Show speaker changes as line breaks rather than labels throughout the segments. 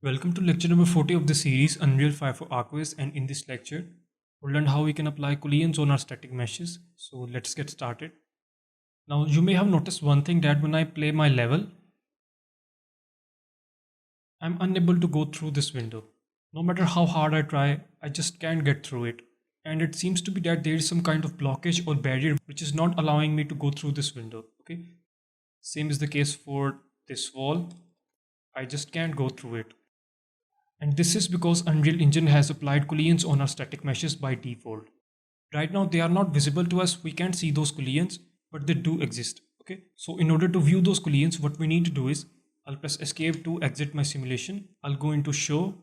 Welcome to lecture number 40 of the series Unreal 5 for Archviz, and in this lecture we'll learn how we can apply collisions on our static meshes. So let's get started. Now you may have noticed one thing, that when I play my level, I'm unable to go through this window. No matter how hard I try, I just can't get through it. And it seems to be that there is some kind of blockage or barrier which is not allowing me to go through this window. Okay. Same is the case for this wall. I just can't go through it. And this is because Unreal Engine has applied collisions on our static meshes by default. Right now they are not visible to us, we can't see those collisions, but they do exist. Okay, so in order to view those collisions, what we need to do is, I'll press escape to exit my simulation. I'll go into show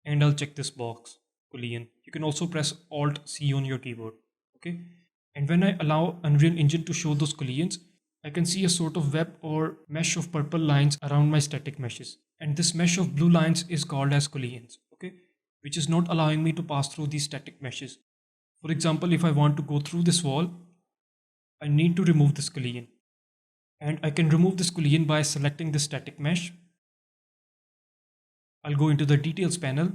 and I'll check this box, collision. You can also press Alt C on your keyboard. Okay, and when I allow Unreal Engine to show those collisions, I can see a sort of web or mesh of purple lines around my static meshes. And this mesh of blue lines is called as collisions, okay, which is not allowing me to pass through these static meshes. For example, if I want to go through this wall, I need to remove this collision. And I can remove this collision by selecting the static mesh. I'll go into the details panel.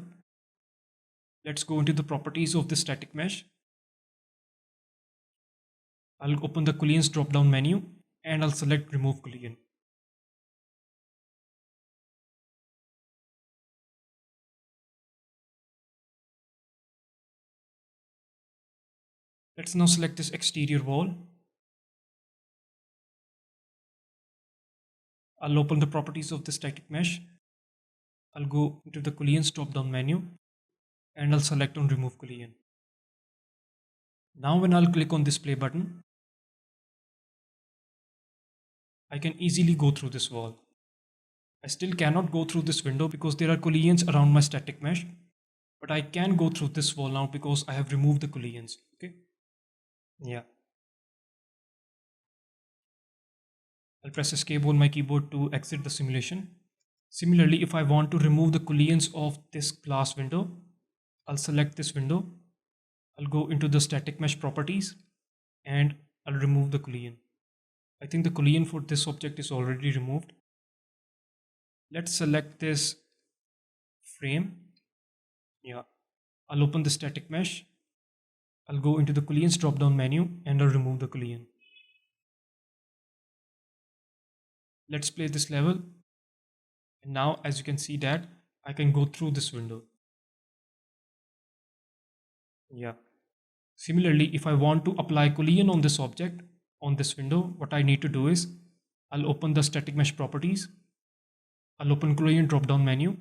Let's go into the properties of the static mesh. I'll open the collisions drop down menu and I'll select remove collision. Let's now select this exterior wall. I'll open the properties of the static mesh. I'll go into the collisions drop down menu and I'll select on remove collision. Now when I'll click on this play button, I can easily go through this wall. I still cannot go through this window because there are collisions around my static mesh, but I can go through this wall now because I have removed the collisions. Okay, yeah. I'll press escape on my keyboard to exit the simulation. Similarly, if I want to remove the collisions of this glass window, I'll select this window. I'll go into the static mesh properties and I'll remove the collision. I think the collision for this object is already removed. Let's select this frame. Yeah, I'll open the static mesh. I'll go into the collisions drop down menu and I'll remove the collision. Let's play this level. And now as you can see that I can go through this window. Yeah. Similarly, if I want to apply collision on this object, on this window, what I need to do is, I'll open the static mesh properties. I'll open collision drop down menu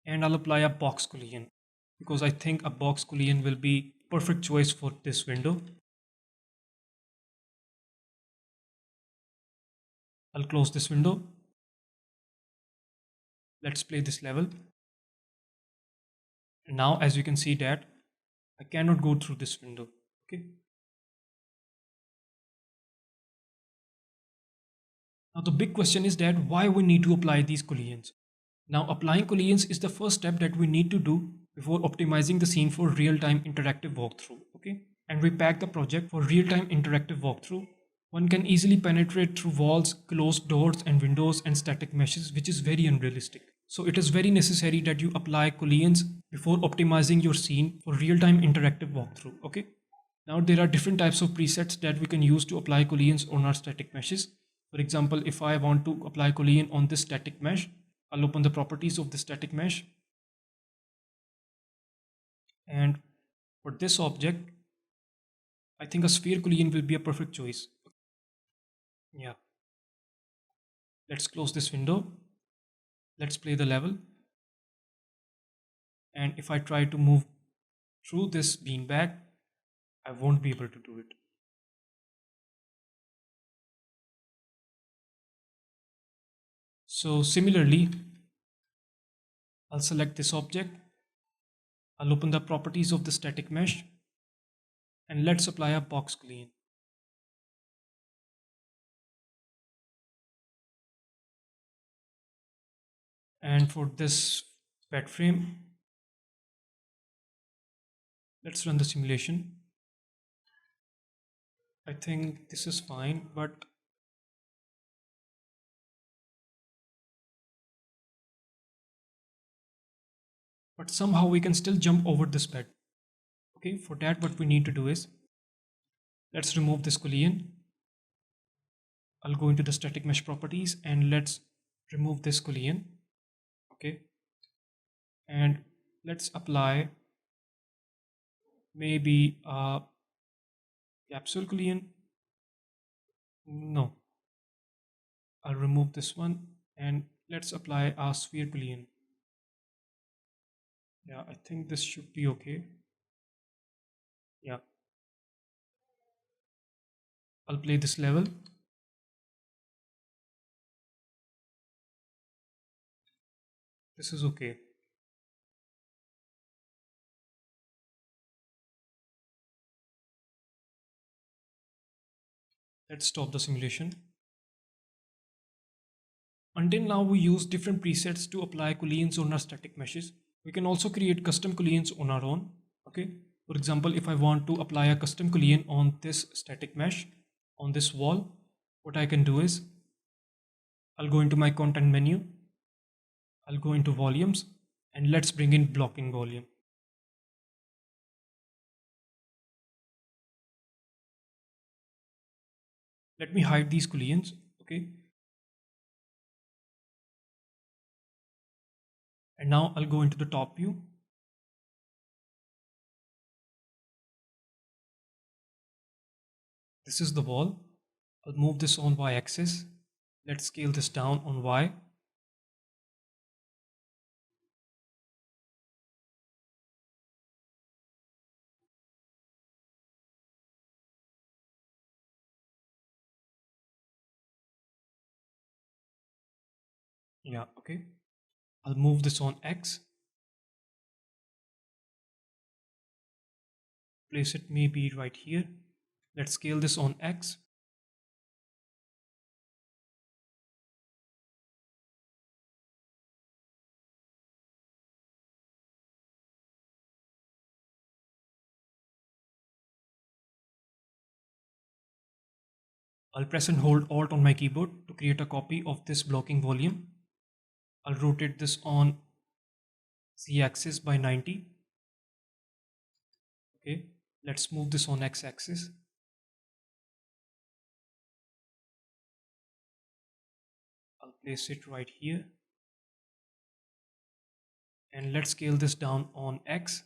and I'll apply a box collision because I think a box collision will be perfect choice for this window. I'll close this window. Let's play this level. And now as you can see that I cannot go through this window. Okay. Now the big question is that why we need to apply these collisions. Now applying collisions is the first step that we need to do before optimizing the scene for real-time interactive walkthrough. Okay, and we pack the project for real-time interactive walkthrough. One can easily penetrate through walls, closed doors and windows and static meshes, which is very unrealistic. So it is very necessary that you apply collisions before optimizing your scene for real-time interactive walkthrough. Okay. Now there are different types of presets that we can use to apply collisions on our static meshes. For example, if I want to apply collision on this static mesh, I'll open the properties of the static mesh. And for this object, I think a sphere collision will be a perfect choice. Yeah. Let's close this window. Let's play the level. And if I try to move through this beanbag, I won't be able to do it. So similarly, I'll select this object. I'll open the properties of the static mesh and let's apply a box collision. And for this bed frame, let's run the simulation. I think this is fine, but but somehow we can still jump over this bed. Okay, for that what we need to do is, let's remove this collision. I'll go into the static mesh properties and let's remove this collision. Okay, and let's apply maybe a capsule collision. No, I'll remove this one and let's apply a sphere collision. Yeah, I think this should be okay. Yeah, I'll play this level. This is okay. Let's stop the simulation. Until now, we use different presets to apply collisions on our static meshes. We can also create custom collisions on our own. Okay. For example, if I want to apply a custom collision on this static mesh, on this wall, what I can do is, I'll go into my content menu. I'll go into volumes and let's bring in blocking volume. Let me hide these collisions. Okay. And now I'll go into the top view. This is the wall. I'll move this on Y axis. Let's scale this down on Y. Yeah, okay. I'll move this on X. Place it maybe right here. Let's scale this on X. I'll press and hold Alt on my keyboard to create a copy of this blocking volume. I'll rotate this on Z axis by 90. Okay, let's move this on X axis. I'll place it right here. And let's scale this down on X.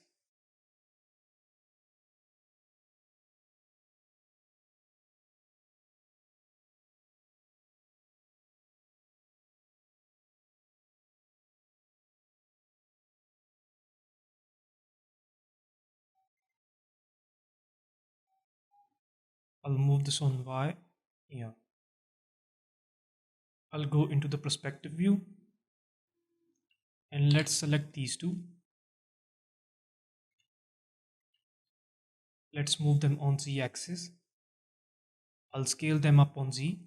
I'll move this on Y. Yeah. I'll go into the perspective view and let's select these two. Let's move them on Z axis. I'll scale them up on Z,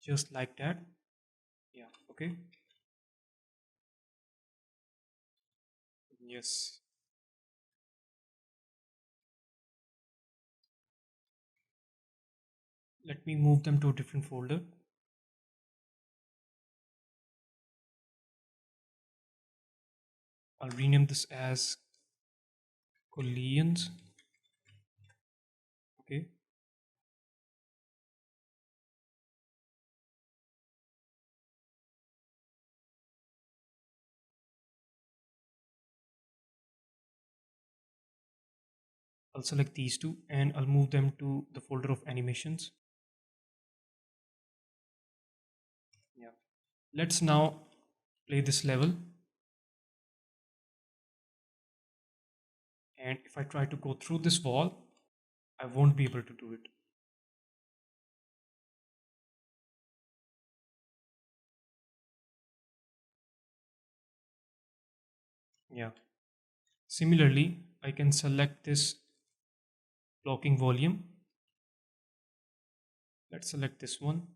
just like that. Yeah, okay. Yes. Let me move them to a different folder. I'll rename this as collisions. Okay. I'll select these two and I'll move them to the folder of animations. Yeah. Let's now play this level. And if I try to go through this wall, I won't be able to do it. Yeah. Similarly, I can select this blocking volume. Let's select this one.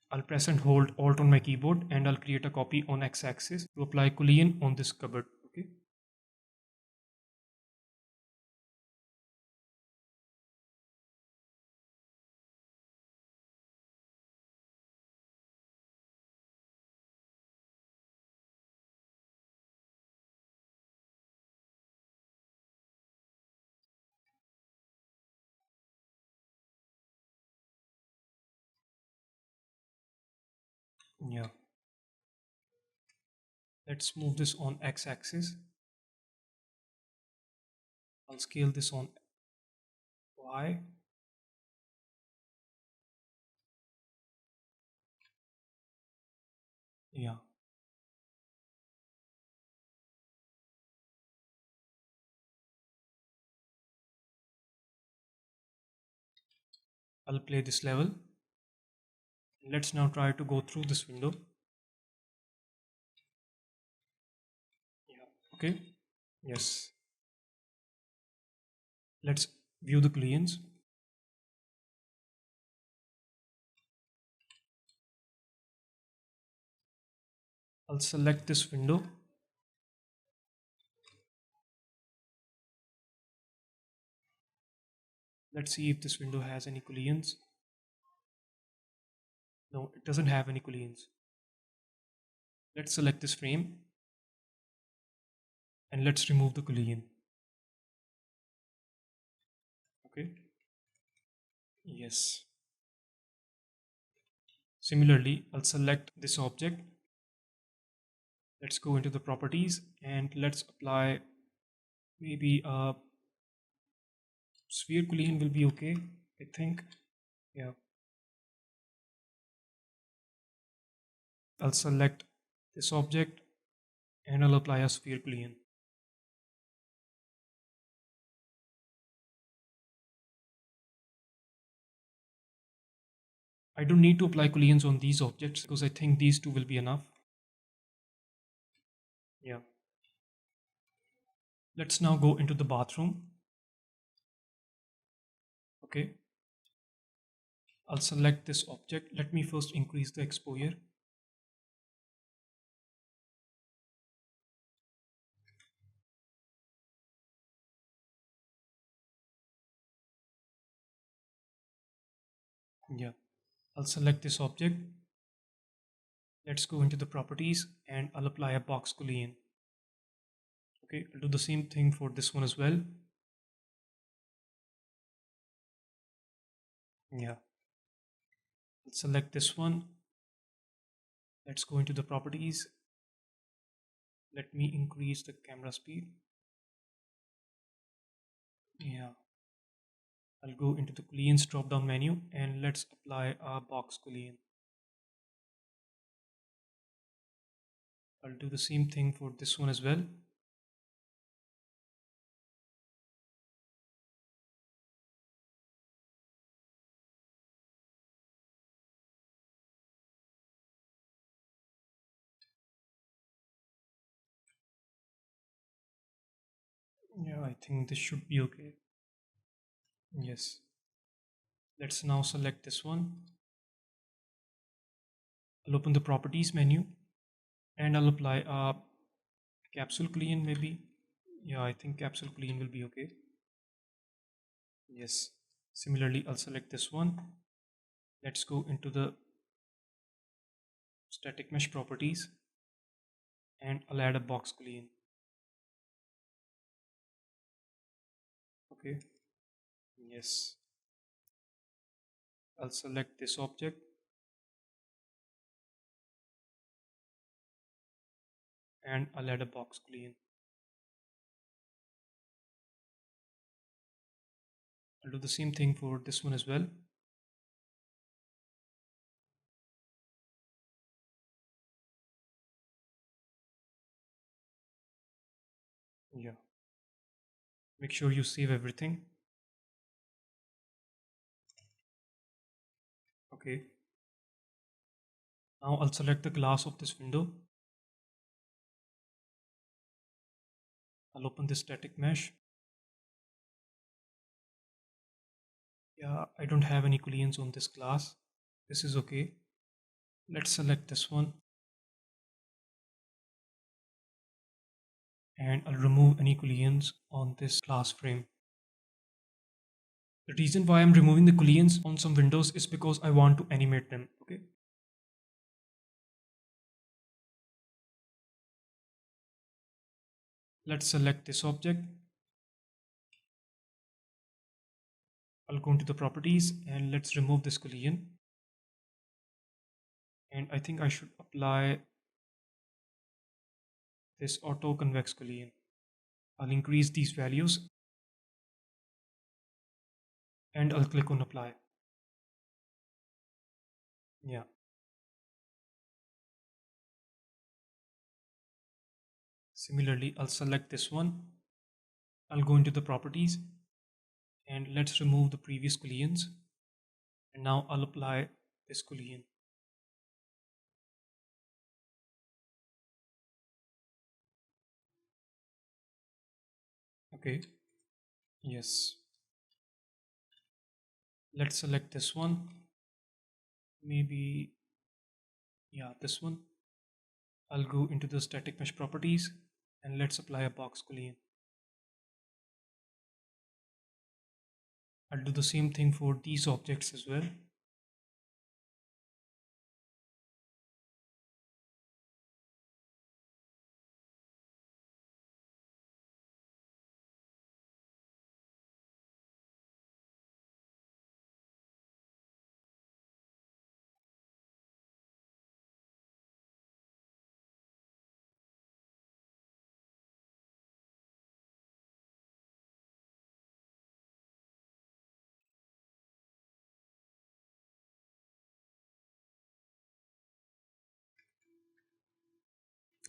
I'll press and hold Alt on my keyboard and I'll create a copy on X axis to apply collision on this cupboard. Okay. Yeah. Let's move this on x-axis. I'll scale this on y. Yeah. I'll play this level. Let's now try to go through this window. Yeah. Okay. Yes. Let's view the clients. I'll select this window. Let's see if this window has any collisions. No, it doesn't have any collisions. Let's select this frame and let's remove the collision. Okay. Yes. Similarly, I'll select this object. Let's go into the properties and let's apply maybe a sphere collision will be okay, I think. Yeah. I'll select this object and I'll apply a sphere collision. I don't need to apply collisions on these objects because I think these two will be enough. Yeah. Let's now go into the bathroom. Okay. I'll select this object. Let me first increase the exposure. Yeah. I'll select this object. Let's go into the properties and I'll apply a box collision. Okay, I'll do the same thing for this one as well. Yeah. I'll select this one. Let's go into the properties. Let me increase the camera speed. Yeah. I'll go into the collisions drop down menu and let's apply a box collision. I'll do the same thing for this one as well. Yeah, I think this should be okay. Yes. Let's now select this one. I'll open the properties menu and I'll apply a capsule collision maybe. Yeah, I think capsule collision will be okay. Yes. Similarly, I'll select this one. Let's go into the static mesh properties and I'll add a box collision. Okay. Yes. I'll select this object and I'll add a box collision. I'll do the same thing for this one as well. Yeah. Make sure you save everything. Okay. Now I'll select the glass of this window. I'll open this static mesh. Yeah, I don't have any collisions on this glass. This is okay. Let's select this one. And I'll remove any collisions on this glass frame. The reason why I'm removing the collisions on some windows is because I want to animate them. Okay. Let's select this object. I'll go into the properties and let's remove this collision. And I think I should apply this auto convex collision. I'll increase these values and I'll click on apply. Yeah. Similarly, I'll select this one. I'll go into the properties and let's remove the previous collisions. And now I'll apply this collision. Okay. Yes. Let's select this one. Maybe, yeah, this one. I'll go into the static mesh properties and let's apply a box collision. I'll do the same thing for these objects as well.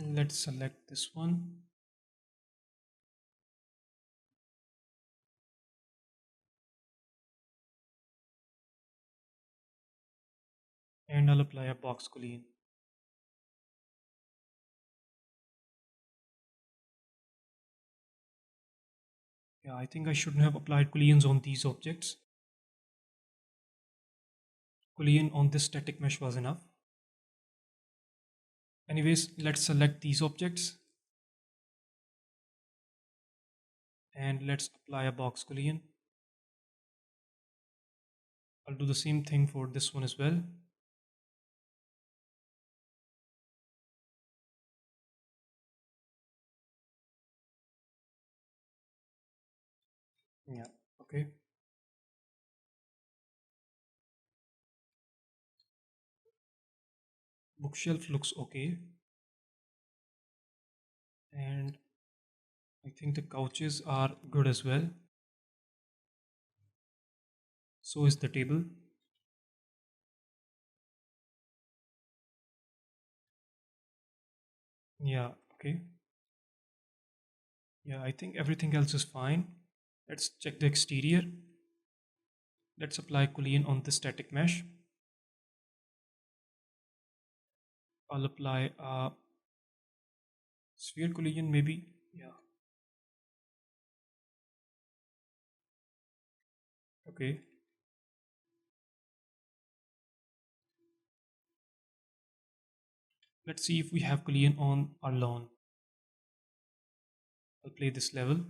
Let's select this one. And I'll apply a box collision. Yeah, I think I shouldn't have applied collisions on these objects. Collision on this static mesh was enough. Anyways, let's select these objects and let's apply a box collision. I'll do the same thing for this one as well. Yeah, okay. Bookshelf looks okay. And I think the couches are good as well. So is the table. Yeah, okay. Yeah, I think everything else is fine. Let's check the exterior. Let's apply collision on the static mesh. I'll apply a sphere collision maybe. Yeah, okay. Let's see if we have collision on our lawn. I'll play this level.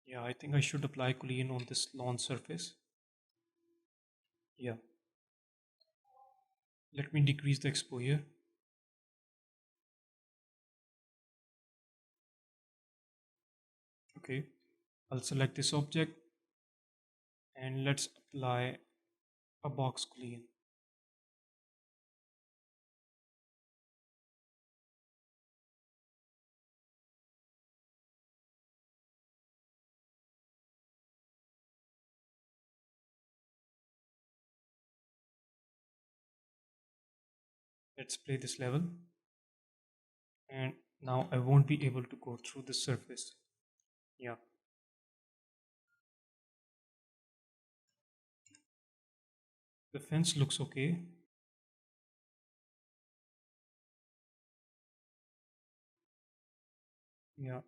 Yeah, I think I should apply collision on this lawn surface. Yeah. Let me decrease the exposure. Okay. I'll select this object and let's apply a box collision. Let's play this level. And now I won't be able to go through this surface. Yeah. The fence looks okay. Yeah.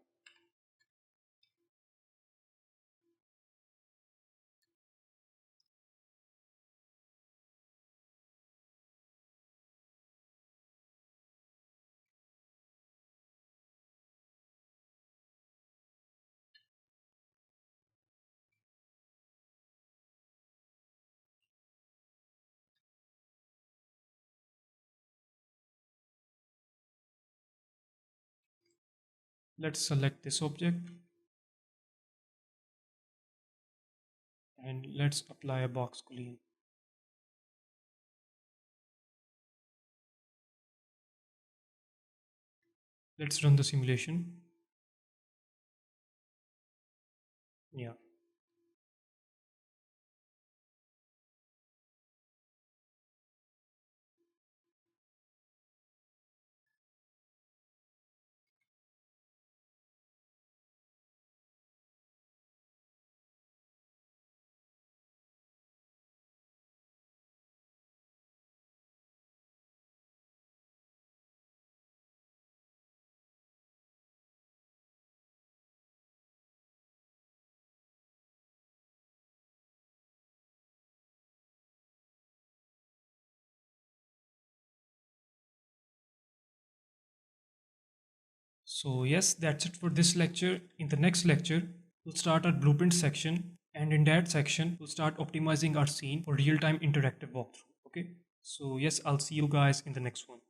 Let's select this object and let's apply a box collision. Let's run the simulation. Yeah. So yes, that's it for this lecture. In the next lecture, we'll start our blueprint section, and in that section, we'll start optimizing our scene for real-time interactive walkthrough. Okay. So yes, I'll see you guys in the next one.